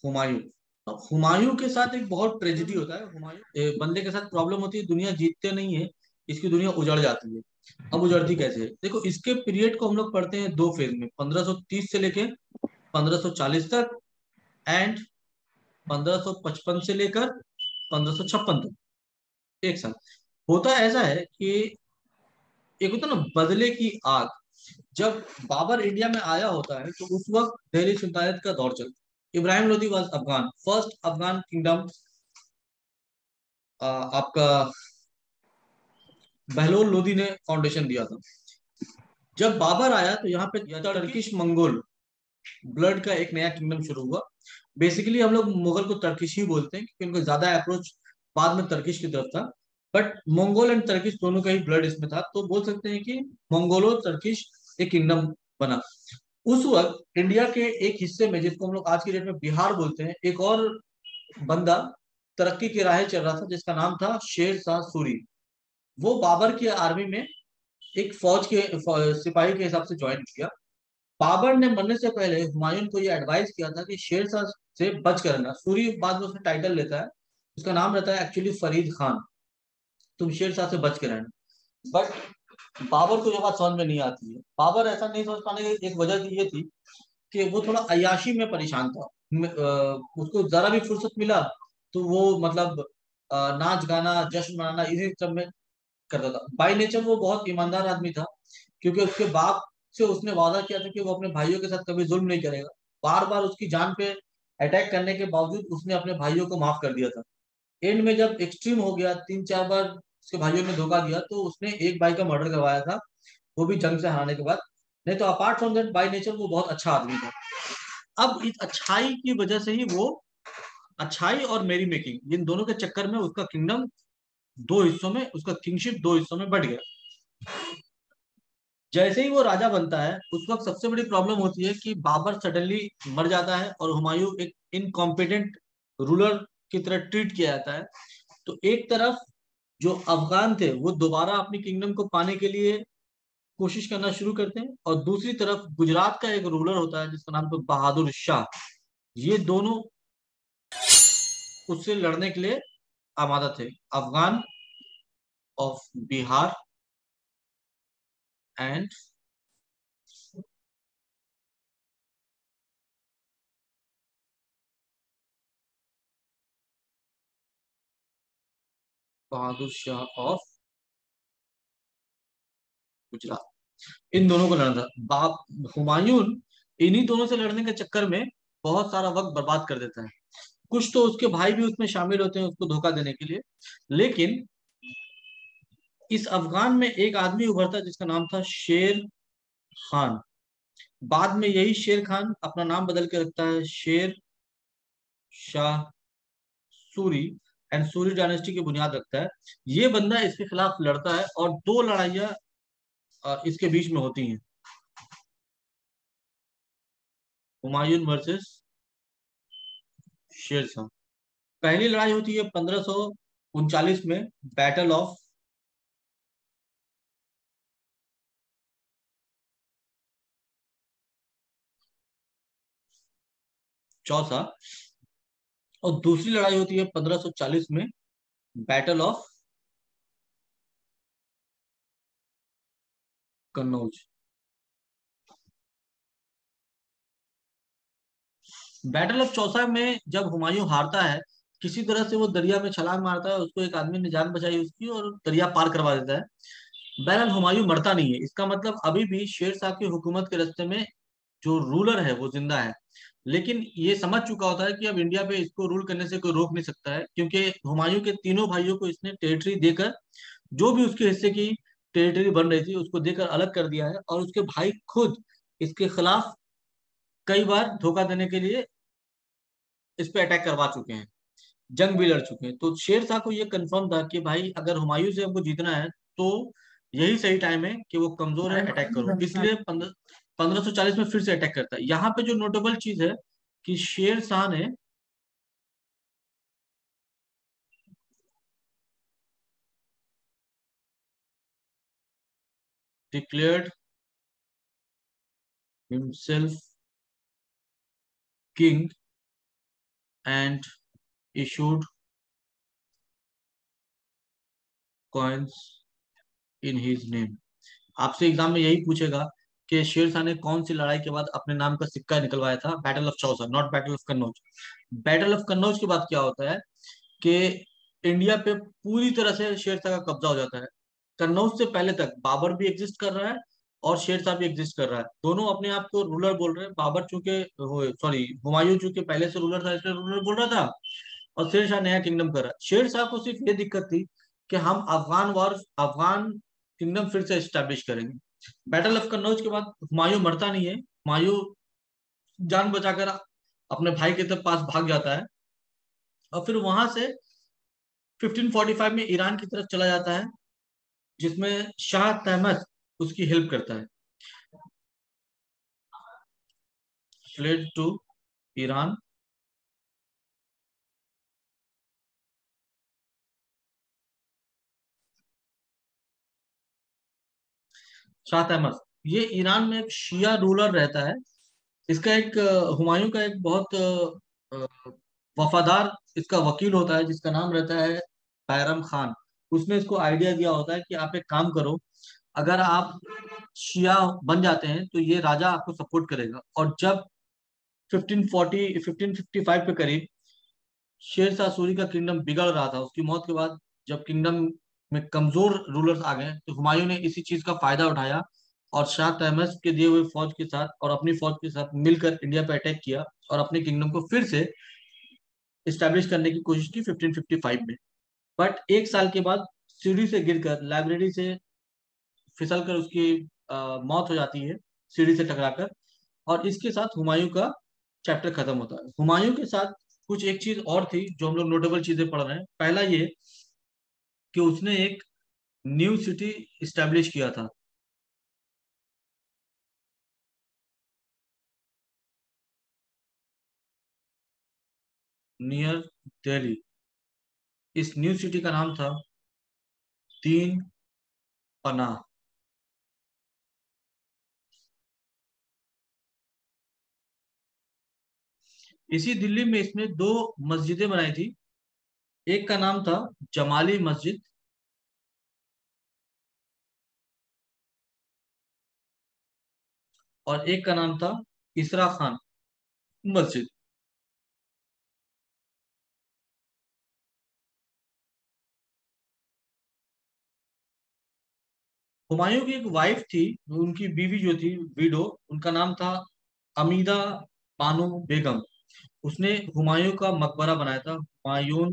हुमायूं। अब हुमायूं के साथ एक बहुत ट्रेजेडी होता है। बंदे के साथ प्रॉब्लम होती है, दुनिया जीतते नहीं है, इसकी दुनिया उजड़ जाती है। अब उजड़ती कैसे है? देखो, इसके पीरियड को हम लोग पढ़ते हैं दो फेज में, 1530 से लेके 1540 तक, एंड 1555 से लेकर 1556 तक, एक साल। होता ऐसा है कि एक होता है ना बदले की आग। जब बाबर इंडिया में आया होता है तो उस वक्त दिल्ली सुल्तानत का दौर चलता। Ibrahim Lodi was Afghan, first Afghan kingdom आपका बहलोल लोदी ने फाउंडेशन दिया था। जब बाबर आया तो यहाँ पे टर्किश मंगोल ब्लड का एक नया किंगडम शुरू हुआ। बेसिकली हम लोग मुगल को टर्किश ही बोलते हैं क्योंकि उनको ज्यादा अप्रोच बाद में टर्किश की तरफ था। बट मंगोल एंड टर्किश दोनों का ही ब्लड इसमें था, तो बोल सकते हैं कि मंगोलो टर्किश एक किंगडम बना। उस वक्त इंडिया के एक हिस्से में, जिसको हम लोग आज की डेट में बिहार बोलते हैं, एक और बंदा तरक्की की राह चल रहा था जिसका नाम था शेर शाह सूरी। वो बाबर की आर्मी में एक फौज के सिपाही के हिसाब से ज्वाइन किया। बाबर ने मरने से पहले हुमायूं को ये एडवाइस किया था कि शेर शाह से बच कर रहना। सूरी बाद में उसका टाइटल लेता है, उसका नाम रहता है एक्चुअली फरीद खान। तुम शेर शाह से बच के रहना। बट बाबर को ये बात समझ में नहीं आती है। बाबर ऐसा नहीं समझ पाने की एक वजह ये थी कि वो थोड़ा अय्याशी में परेशान था। उसको जरा भी फुर्सत मिला तो वो मतलब नाच गाना जश्न मनाना इसी सब में करता था। बाई नेचर वो बहुत ईमानदार आदमी था, क्योंकि उसके बाप से उसने वादा किया था कि वो अपने भाइयों के साथ कभी जुल्म नहीं करेगा। बार बार उसकी जान पे अटैक करने के बावजूद उसने अपने भाइयों को माफ कर दिया था। एंड में जब एक्सट्रीम हो गया, तीन चार बार उसके भाइयों ने धोखा दिया, तो उसने एक भाई का मर्डर करवाया था, वो भी जंग से हारने के बाद। नहीं तो apart from that by nature वो बहुत अच्छा आदमी था। अब इस अच्छाई की वजह से ही वो, अच्छाई और मेरी मेकिंग, इन दोनों के चक्कर में उसका किंगडम दो हिस्सों में, उसका किंगशिप दो हिस्सों में बढ़ गया। जैसे ही वो राजा बनता है उस वक्त सबसे बड़ी प्रॉब्लम होती है कि बाबर सडनली मर जाता है और हुमायूं एक इनकॉम्पिटेंट रूलर की तरह ट्रीट किया जाता है। तो एक तरफ जो अफगान थे वो दोबारा अपनी किंगडम को पाने के लिए कोशिश करना शुरू करते हैं, और दूसरी तरफ गुजरात का एक रूलर होता है जिसका नाम तो बहादुर शाह। ये दोनों उससे लड़ने के लिए आमादा थे। Afghan of Bihar and Bahadur Shah of Gujarat, इन दोनों को लड़ना था। बाप हुमायूं इन्हीं दोनों से लड़ने के चक्कर में बहुत सारा वक्त बर्बाद कर देता है। कुछ तो उसके भाई भी उसमें शामिल होते हैं उसको धोखा देने के लिए। लेकिन इस अफगान में एक आदमी उभरता है जिसका नाम था शेर खान। बाद में यही शेर खान अपना नाम बदल के रखता है शेर शाह सूरी, एंड सूरी डायनेस्टी की बुनियाद रखता है। ये बंदा इसके खिलाफ लड़ता है और दो लड़ाइयां इसके बीच में होती हैं। हुमायूं वर्सेस शेर शाह। पहली लड़ाई होती है 1539 में, बैटल ऑफ चौसा। और दूसरी लड़ाई होती है 1540 में, battle of Kannauj. Battle of Chausa में जब हुमायूं हारता है, किसी तरह से वो दरिया में छलांग मारता है, उसको एक आदमी ने जान बचाई उसकी और दरिया पार करवा देता है। बहरहाल हुमायूं मरता नहीं है। इसका मतलब अभी भी शेर शाह की हुकूमत के रास्ते में जो रूलर है वो जिंदा है। लेकिन ये समझ चुका होता है कि अब इंडिया पे इसको रूल करने से कोई रोक नहीं सकता है, क्योंकि हुमायूं के तीनों भाइयों को इसने टेरिटरी देकर, जो भी उसके हिस्से की टेरिटरी बन रही थी उसको देकर अलग कर दिया है। और उसके भाई खुद इसके खिलाफ कई बार धोखा देने के लिए इस पे अटैक करवा चुके हैं, जंग भी लड़ चुके हैं। तो शेर शाह को ये कंफर्म था कि भाई अगर हुमायूं से हमको जीतना है तो यही सही टाइम है कि वो कमजोर है, अटैक करो। इसलिए 1540 में फिर से अटैक करता है। यहाँ पे जो नोटेबल चीज है कि शेर शाह ने declared himself king and issued coins in his name। आपसे एग्जाम में यही पूछेगा कि शेर शाह ने कौन सी लड़ाई के बाद अपने नाम का सिक्का निकलवाया था। Battle of Chausa, not battle of Kannauj. Battle of Kannauj के बाद क्या होता है कि इंडिया पे पूरी तरह से शेर शाह का कब्जा हो जाता है। कन्नौज से पहले तक बाबर भी एग्जिस्ट कर रहा है और शेर शाह भी एग्जिस्ट कर रहा है। दोनों अपने आप को रूलर बोल रहे हैं। बाबर चूंकि, सॉरी, हुमायूं चूंकि पहले से रूलर था इसलिए रूलर बोल रहा था, और शेर शाह नया किंगडम कर रहा है। शेर शाह को सिर्फ ये दिक्कत थी कि हम अफगान किंगडम फिर से एस्टेब्लिश करेंगे। बैटल ऑफ कन्नौज के बाद हुमायूं मरता नहीं है। हुमायूं जान बचाकर अपने भाई के पास भाग जाता है और फिर वहां से 1545 में ईरान की तरफ चला जाता है, जिसमें शाह तहमस उसकी हेल्प करता है। Fled to Iran. Shah Tahmasp ये ईरान में एक शिया रूलर रहता है। इसका एक हुमायूं का एक बहुत वफादार इसका वकील होता है, जिसका नाम रहता है बैरम खान। उसने इसको आइडिया दिया होता है कि आप एक काम करो, अगर आप शिया बन जाते हैं तो ये राजा आपको सपोर्ट करेगा। और जब 1540 1555 के करीब शेर शाह सूरी का किंगडम बिगड़ रहा था, उसकी मौत के बाद जब किंगडम में कमजोर रूलर्स आ गए तो हुमायूं ने इसी चीज का फायदा उठाया और शाह तहमस के दिए हुए फौज के साथ और अपनी फौज के साथ मिलकर इंडिया पे अटैक किया और अपने किंगडम को फिर से इस्टेब्लिश करने की कोशिश की 1555 में। बट एक साल के बाद सीढ़ी से गिरकर, लाइब्रेरी से फिसल कर उसकी मौत हो जाती है, सीढ़ी से टकराकर। और इसके साथ हुमायूं का चैप्टर खत्म होता है। हुमायूं के साथ कुछ एक चीज और थी जो हम लोग नोटेबल चीजें पढ़ रहे हैं। पहला ये कि उसने एक न्यू सिटी इस्टेब्लिश किया था। नियर दिल्ली। इस न्यू सिटी का नाम था दीन पनाह। इसी दिल्ली में इसने दो मस्जिदें बनाई थी। एक का नाम था जमाली मस्जिद और एक का नाम था इसरा खान मस्जिद। हुमायूं की एक वाइफ थी, उनकी बीवी जो थी, विडो, उनका नाम था अमीदा बानो बेगम। उसने हुमायूं का मकबरा बनाया था, हुमायूं।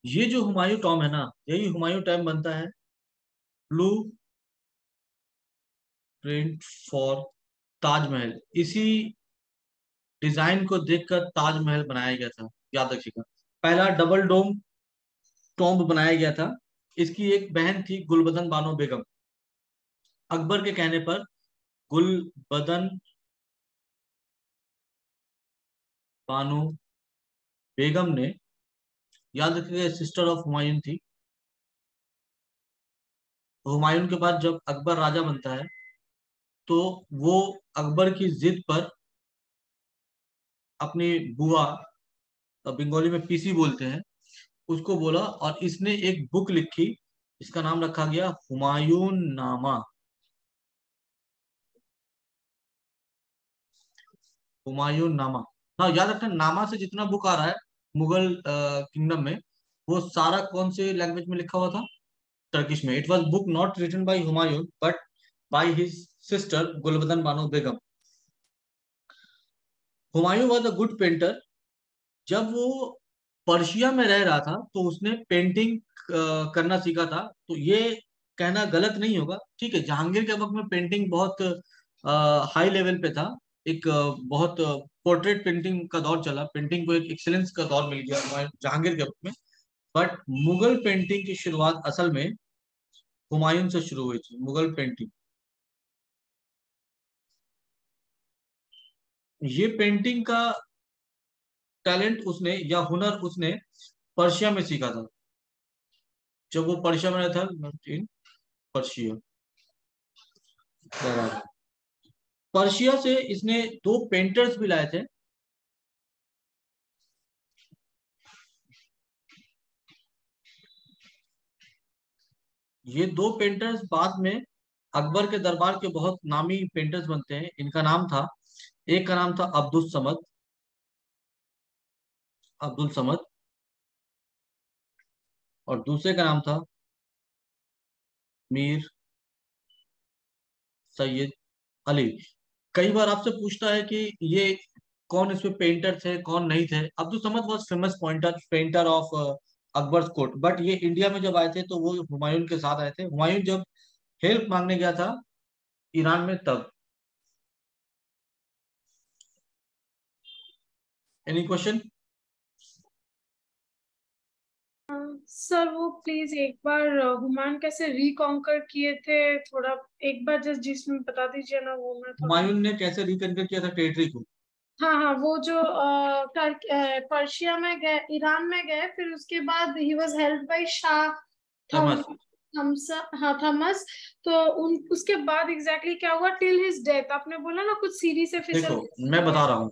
ये जो हुमायूं टॉम है ना, यही हुमायूं टॉम बनता है ब्लू प्रिंट फॉर ताजमहल। इसी डिजाइन को देखकर ताजमहल बनाया गया था, याद रखिएगा। पहला डबल डोम टॉम्ब बनाया गया था। इसकी एक बहन थी गुलबदन बानो बेगम। अकबर के कहने पर गुलबदन बानो बेगम ने, याद रखिएगा, सिस्टर ऑफ हुमायूं थी। हुमायूं के बाद जब अकबर राजा बनता है तो वो अकबर की जिद पर अपनी बुआ, बंगाली में पीसी बोलते हैं, उसको बोला और इसने एक बुक लिखी। इसका नाम रखा गया हुमायूं नामा। हुमायूं नामा। हाँ, याद रखना, नामा से जितना बुक आ रहा है मुगल किंगडम में, वो सारा कौन से लैंग्वेज में लिखा हुआ था? टर्किश में। It was book not written by Humayun but by his sister Gulbadan Bano Begum. Humayun was a good painter. जब वो पर्शिया में रह रहा था तो उसने पेंटिंग करना सीखा था। तो ये कहना गलत नहीं होगा, ठीक है, जहांगीर के वक्त में पेंटिंग बहुत हाई लेवल पे था। एक बहुत पोर्ट्रेट पेंटिंग का दौर चला, पेंटिंग को एक एक्सेलेंस का दौर मिल गया जहांगीर के वक्त में। बट मुगल पेंटिंग की शुरुआत असल में हुमायूं से शुरू हुई थी। मुगल पेंटिंग, ये पेंटिंग का टैलेंट उसने या हुनर उसने पर्शिया में सीखा था। जब वो पर्शिया में रहता था, इन पर्शिया, बराबर, पर्शिया से इसने दो पेंटर्स भी लाए थे। ये दो पेंटर्स बाद में अकबर के दरबार के बहुत नामी पेंटर्स बनते हैं। इनका नाम था, एक का नाम था अब्दुल समद, अब्दुल समद, और दूसरे का नाम था मीर सैयद अली। कई बार आपसे पूछता है कि ये कौन इसमें पेंटर थे कौन नहीं थे। Abdul Samad was famous pointer painter of Akbar court, but ये इंडिया में जब आए थे तो वो हुमायूं के साथ आए थे। हुमायूं जब हेल्प मांगने गया था ईरान में तब। Any question? सर वो प्लीज एक बार हुमायूं कैसे रिकॉन्कर किए थे, थोड़ा एक बार जस्ट जिसमें बता दीजिए ना, वो मैं थोड़ा। हुमायूं ने कैसे रिकन्कर किया था टेरिटरी को? हाँ हाँ, वो जो पर्शिया में गए, ईरान में गए, फिर उसके बाद he was help by Shah थम थॉमस। थम्स, हाँ थॉमस। तो उन उसके बाद एग्जैक्टली क्या हुआ टिल हिज डेथ? आपने बोला ना कुछ सीढ़ी से फिसल देखो, के गिर मैं गए। बता रहा हूँ,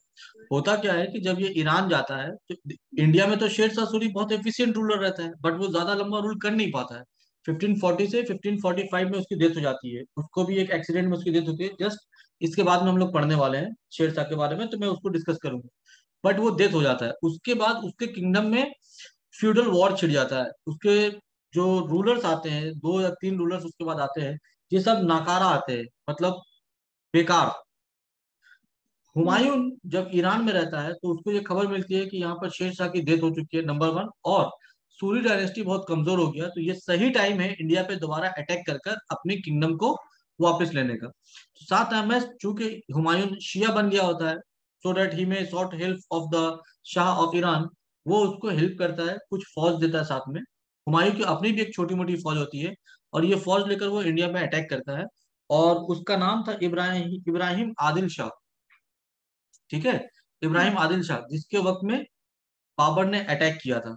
होता क्या है कि जब ये ईरान जाता है तो इंडिया में तो शेर शाह सूरी बहुत एफिशिएंट रूलर रहता है, बट वो ज्यादा लंबा रूल कर नहीं पाता है। 1540 से 1545 में उसकी डेथ हो जाती है। उसको भी एक एक्सीडेंट में उसकी डेथ होती है। जस्ट इसके बाद में हम लोग पढ़ने वाले हैं शेर शाह के बारे में, तो मैं उसको डिस्कस करूंगा। बट वो डेथ हो जाता है। उसके बाद उसके किंगडम में फ्यूडल वॉर छिड़ जाता है। उसके जो रूलर्स आते हैं, दो या तीन रूलर्स उसके बाद आते हैं, ये सब नाकारा आते हैं, मतलब बेकार। हम्म। हुमायूं जब ईरान में रहता है तो उसको ये खबर मिलती है कि यहाँ पर शेर शाह की डेथ हो चुकी है, नंबर वन, और सूरी डायनेस्टी बहुत कमजोर हो गया। तो ये सही टाइम है इंडिया पे दोबारा अटैक कर कर अपनी किंगडम को वापस लेने का। तो साथ में चूंकि हुमायूं शिया बन गया होता है, so that he may sought help of the shah of Iran, वो उसको हेल्प करता है, कुछ फौज देता है साथ में। हुमायूं की अपनी भी एक छोटी मोटी फौज होती है, और ये फौज लेकर वो इंडिया में अटैक करता है। और उसका नाम था इब्राहिम इब्राहिम आदिल शाह। ठीक है, इब्राहिम आदिल शाह, जिसके वक्त में बाबर ने अटैक किया था।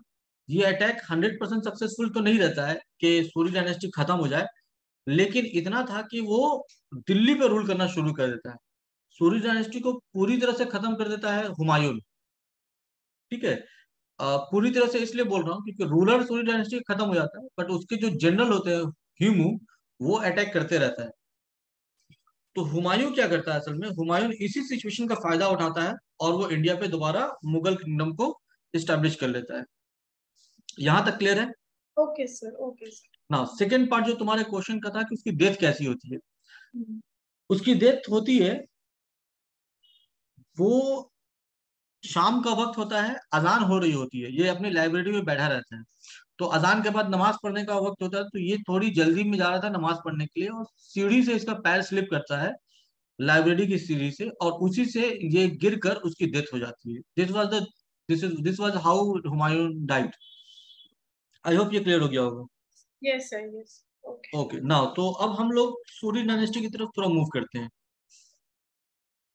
ये अटैक 100% सक्सेसफुल तो नहीं रहता है कि सूरी डायनेस्टी खत्म हो जाए, लेकिन इतना था कि वो दिल्ली पे रूल करना शुरू कर देता है। सूरी डायनेस्टी को पूरी तरह से खत्म कर देता है हुमायूं। ठीक है, पूरी तरह से इसलिए बोल रहा हूँ क्योंकि रूलर सूरी डायनेस्टी खत्म हो जाता है, बट उसके जो जनरल होते हैं ह्यूमू, वो अटैक करते रहता है। तो हुमायूं क्या करता है, असल में हुमायूं इसी सिचुएशन का फायदा उठाता है और वो इंडिया पे दोबारा मुगल किंगडम को इस्टेब्लिश कर लेता है। यहां तक क्लियर है? Okay sir, okay sir. ना सेकेंड पार्ट जो तुम्हारे क्वेश्चन का था कि उसकी डेथ कैसी होती है। हम्म। उसकी डेथ होती है, वो शाम का वक्त होता है, अजान हो रही होती है, ये अपनी लाइब्रेरी में बैठा रहता है। तो अजान के बाद नमाज पढ़ने का वक्त होता है, तो ये थोड़ी जल्दी में जा रहा था नमाज पढ़ने के लिए, और सीढ़ी से इसका पैर स्लिप करता है, लाइब्रेरी की सीढ़ी से, और उसी से ये गिर कर उसकी डेथ हो जाती है। This was how Humayun died. I hope ये क्लियर हो गया होगा। Yes sir, yes. Okay. Okay, now तो अब हम लोग सूरी डायनेस्टी की तरफ थोड़ा मूव करते हैं।